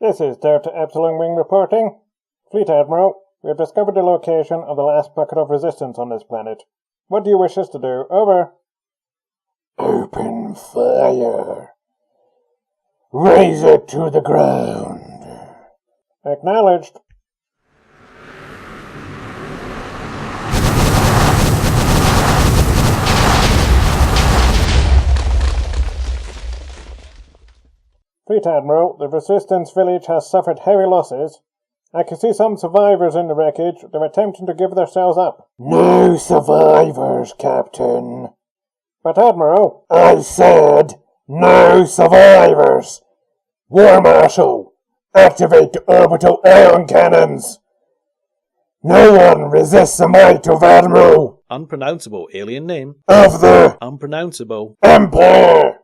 This is Delta Epsilon Wing reporting. Fleet Admiral, we have discovered the location of the last pocket of resistance on this planet. What do you wish us to do? Over. Open fire. Raise it to the ground. Acknowledged. Fleet Admiral, the Resistance village has suffered heavy losses. I can see some survivors in the wreckage. They're attempting to give themselves up. No survivors, Captain. But Admiral... I said no survivors. War Marshal, activate the orbital ion cannons. No one resists the might of Admiral. Unpronounceable alien name. Of the... Unpronounceable. Empire.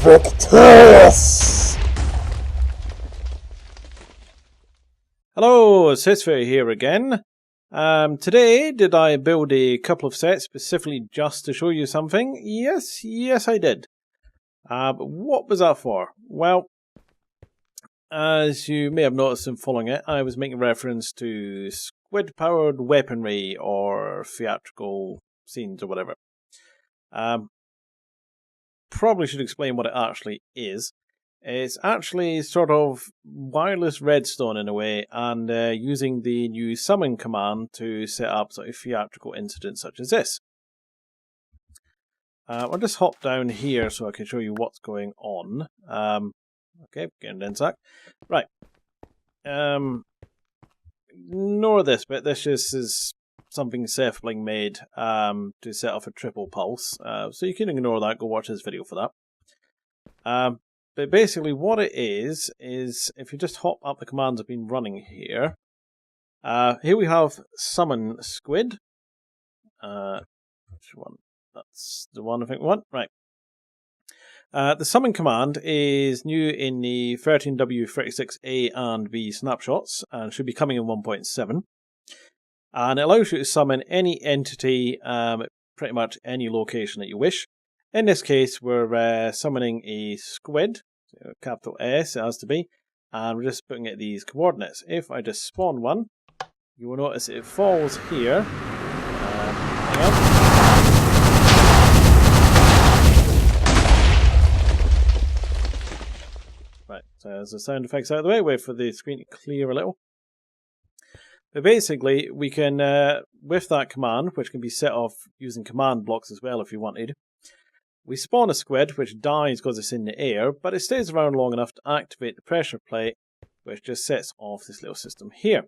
Victorious! Hello, sysfailure here again. Today, did I build a couple of sets specifically just to show you something? Yes I did. But what was that for? Well, as you may have noticed in following it, I was making reference to squid-powered weaponry or theatrical scenes or whatever. Probably should explain what it actually is. It's actually sort of wireless redstone in a way, and using the new summon command to set up sort of theatrical incidents such as this. I'll just hop down here so I can show you what's going on. Okay, getting in a sec. Right. Ignore this bit. This just is something Sethbling made to set off a triple pulse. So you can ignore that, go watch this video for that. But basically what it is if you just hop up the commands I've been running here. Here we have summon squid. Which one? That's the one I think we want. Right. The summon command is new in the 13W36A and B snapshots and should be coming in 1.7. And it allows you to summon any entity, pretty much any location that you wish. In this case, we're summoning a squid, so capital S it has to be, and we're just putting it these coordinates. If I just spawn one, you will notice it falls here. Hang on. Right, so as the sound effects out of the way, wait for the screen to clear a little. But basically, we can, with that command, which can be set off using command blocks as well if you wanted, we spawn a squid, which dies because it's in the air, but it stays around long enough to activate the pressure plate, which just sets off this little system here.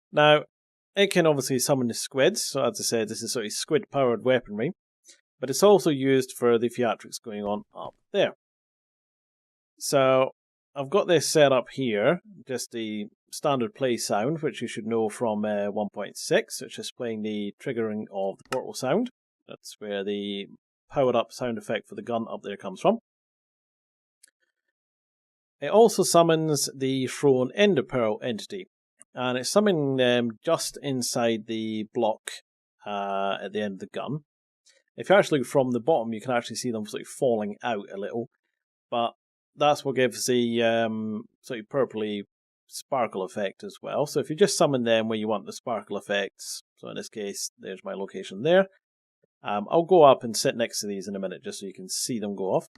Now, it can obviously summon the squids, so as I said, this is sort of squid-powered weaponry, but it's also used for the theatrics going on up there. So, I've got this set up here, just the standard play sound, which you should know from 1.6, which is playing the triggering of the portal sound. That's where the powered up sound effect for the gun up there comes from. It also summons the thrown ender pearl entity, and it's summoning them just inside the block at the end of the gun. If you actually look from the bottom, you can actually see them sort of falling out a little, but that's what gives the sort of purpley sparkle effect as well. So if you just summon them where you want the sparkle effects, so in this case, there's my location there. I'll go up and sit next to these in a minute just so you can see them go off.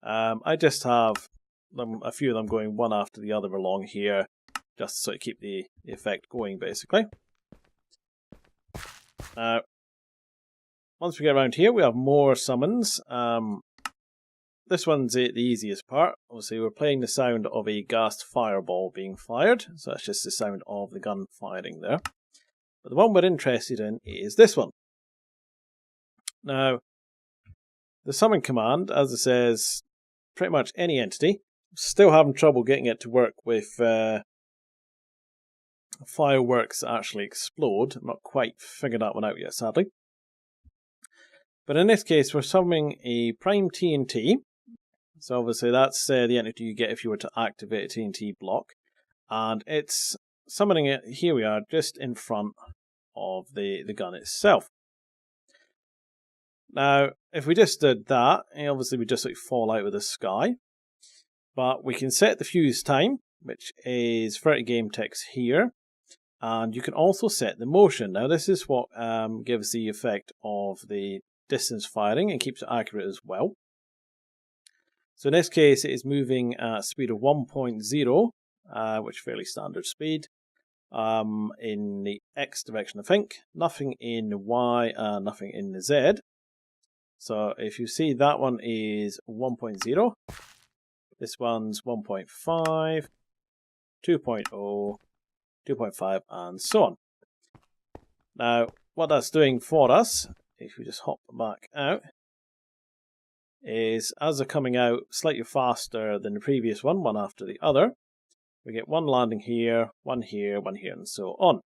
I just have a few of them going one after the other along here, just to sort of keep the effect going basically. Once we get around here, we have more summons. this one's the easiest part. Obviously, we're playing the sound of a gassed fireball being fired, so that's just the sound of the gun firing there. But the one we're interested in is this one. Now, the summon command, as it says, pretty much any entity. Still having trouble getting it to work with fireworks that actually explode. I'm not quite figured that one out yet, sadly. But in this case, we're summoning a prime TNT. So obviously that's the entity you get if you were to activate a TNT block. And it's summoning it, here we are, just in front of the gun itself. Now, if we just did that, obviously we just fall out of the sky. But we can set the fuse time, which is 30 game ticks here. And you can also set the motion. Now this is what gives the effect of the distance firing and keeps it accurate as well. So in this case, it is moving at a speed of 1.0, which is fairly standard speed, in the X direction, I think. Nothing in the Y, nothing in the Z. So if you see, that one is 1.0. This one's 1.5, 2.0, 2.5, and so on. Now, what that's doing for us, if we just hop back out, is as they're coming out slightly faster than the previous one after the other, we get one landing here, one here, one here, and so on.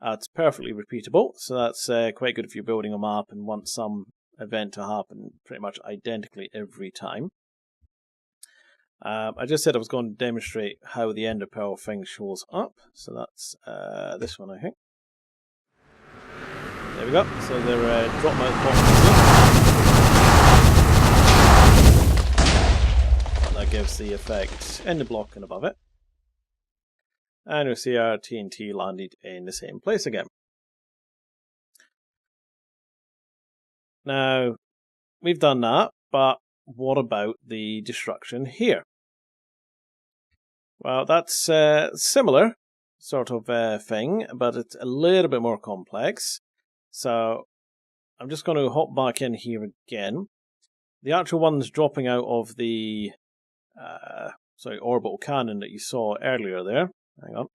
It's perfectly repeatable, so that's quite good if you're building a map and want some event to happen pretty much identically every time. I just said I was going to demonstrate how the Ender Pearl thing shows up, so that's this one, I think. There we go, so they're dropping out the bottom. That gives the effect in the block and above it. And you'll see our TNT landed in the same place again. Now, we've done that, but what about the destruction here? Well, that's similar sort of thing, but it's a little bit more complex. So I'm just going to hop back in here again. The actual ones dropping out of the orbital cannon that you saw earlier there. Hang on.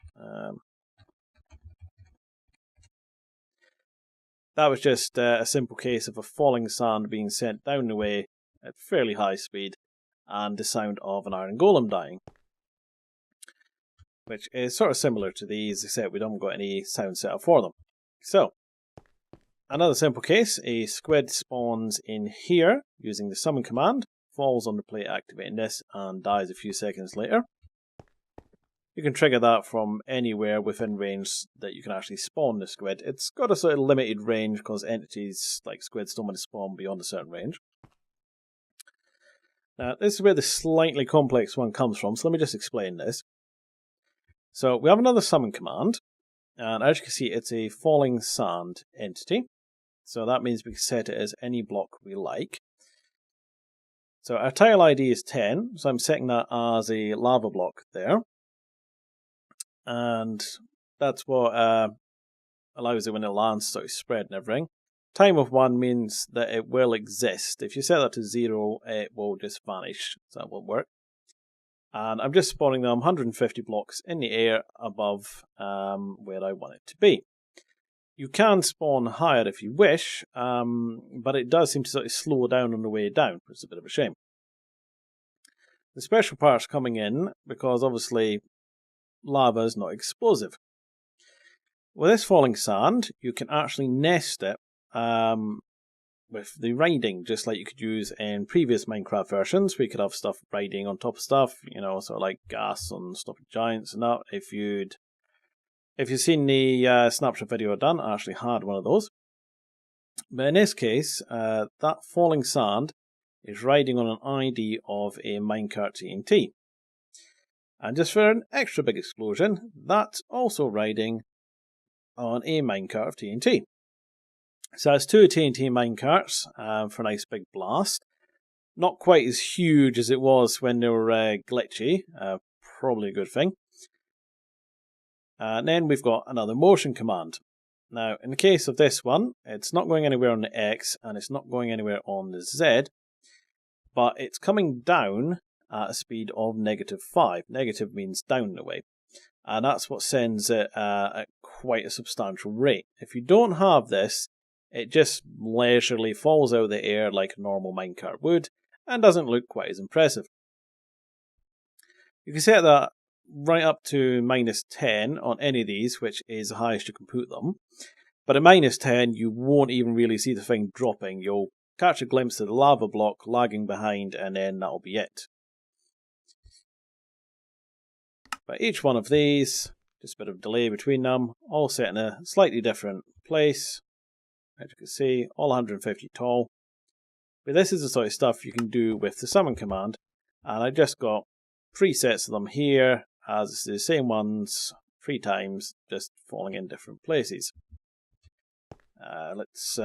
That was just a simple case of a falling sand being sent down the way at fairly high speed and the sound of an iron golem dying. Which is sort of similar to these, except we don't got any sound set up for them. So, another simple case, a squid spawns in here using the summon command, falls on the plate activating this, and dies a few seconds later. You can trigger that from anywhere within range that you can actually spawn the squid. It's got a sort of limited range because entities like squids don't want to spawn beyond a certain range. Now, this is where the slightly complex one comes from, so let me just explain this. So, we have another summon command, and as you can see, it's a falling sand entity. So that means we can set it as any block we like. So our tile ID is 10, so I'm setting that as a lava block there. And that's what allows it when it lands to spread and everything. Time of 1 means that it will exist. If you set that to 0, it will just vanish, so that won't work. And I'm just spawning them 150 blocks in the air above where I want it to be. You can spawn higher if you wish, but it does seem to sort of slow down on the way down, which is a bit of a shame. The special part's coming in because obviously lava is not explosive. With this falling sand, you can actually nest it with the riding, just like you could use in previous Minecraft versions. We could have stuff riding on top of stuff, you know, sort of like gas on stopping giants and that. If you've seen the snapshot video I've done, I actually had one of those. But in this case, that falling sand is riding on an ID of a minecart TNT. And just for an extra big explosion, that's also riding on a minecart of TNT. So it's 2 TNT minecarts for a nice big blast. Not quite as huge as it was when they were glitchy, probably a good thing. And then we've got another motion command. Now, in the case of this one, it's not going anywhere on the X and it's not going anywhere on the Z. but it's coming down at a speed of -5. Negative means down the way. And that's what sends it at quite a substantial rate. If you don't have this, it just leisurely falls out of the air like a normal minecart would, and doesn't look quite as impressive. You can set that right up to -10 on any of these, which is the highest you can put them. But at -10, you won't even really see the thing dropping. You'll catch a glimpse of the lava block lagging behind, and then that'll be it. But each one of these, just a bit of delay between them, all set in a slightly different place. As you can see, all 150 tall. But this is the sort of stuff you can do with the summon command, and I just got presets of them here, as it's the same ones 3 times, just falling in different places. Let's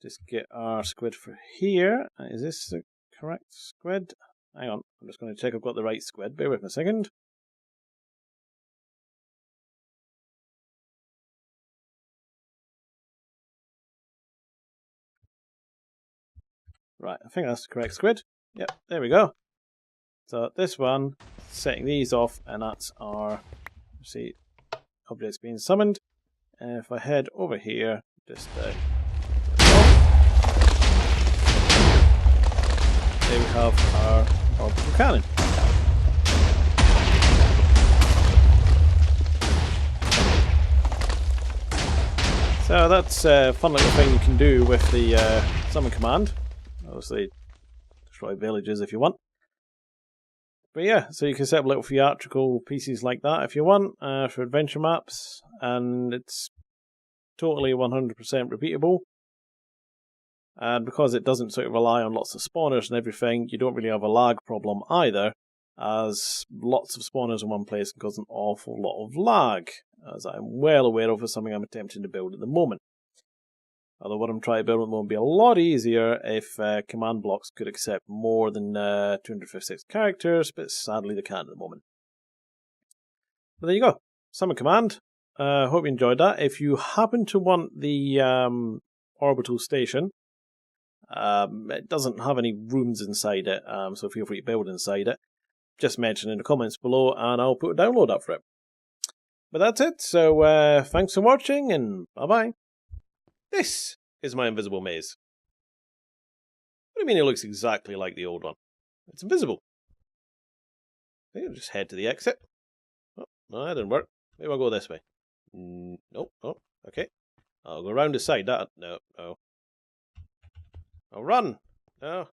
just get our squid for here. Is this the correct squid? Hang on, I'm just going to check I've got the right squid. Bear with me a second. Right, I think that's the correct squid. Yep, there we go. So this one, setting these off, and that's our, see, objects being summoned. And if I head over here, just there we have our orbital cannon. So that's a fun little thing you can do with the summon command. Obviously, destroy villages if you want. But yeah, so you can set up little theatrical pieces like that if you want for adventure maps, and it's totally 100% repeatable. And because it doesn't sort of rely on lots of spawners and everything, you don't really have a lag problem either, as lots of spawners in one place can cause an awful lot of lag, as I'm well aware of, as something I'm attempting to build at the moment. Although what I'm trying to build at the moment would be a lot easier if command blocks could accept more than 256 characters, but sadly they can't at the moment. But there you go, summon command. Hope you enjoyed that. If you happen to want the orbital station, it doesn't have any rooms inside it, so feel free to build inside it. Just mention in the comments below and I'll put a download up for it. But that's it, so thanks for watching and bye bye. This is my invisible maze. What do you mean it looks exactly like the old one? It's invisible. I think I'll just head to the exit. Oh, no, that didn't work. Maybe I'll go this way. Nope. Oh, okay. I'll go around the side. No. I'll run. No.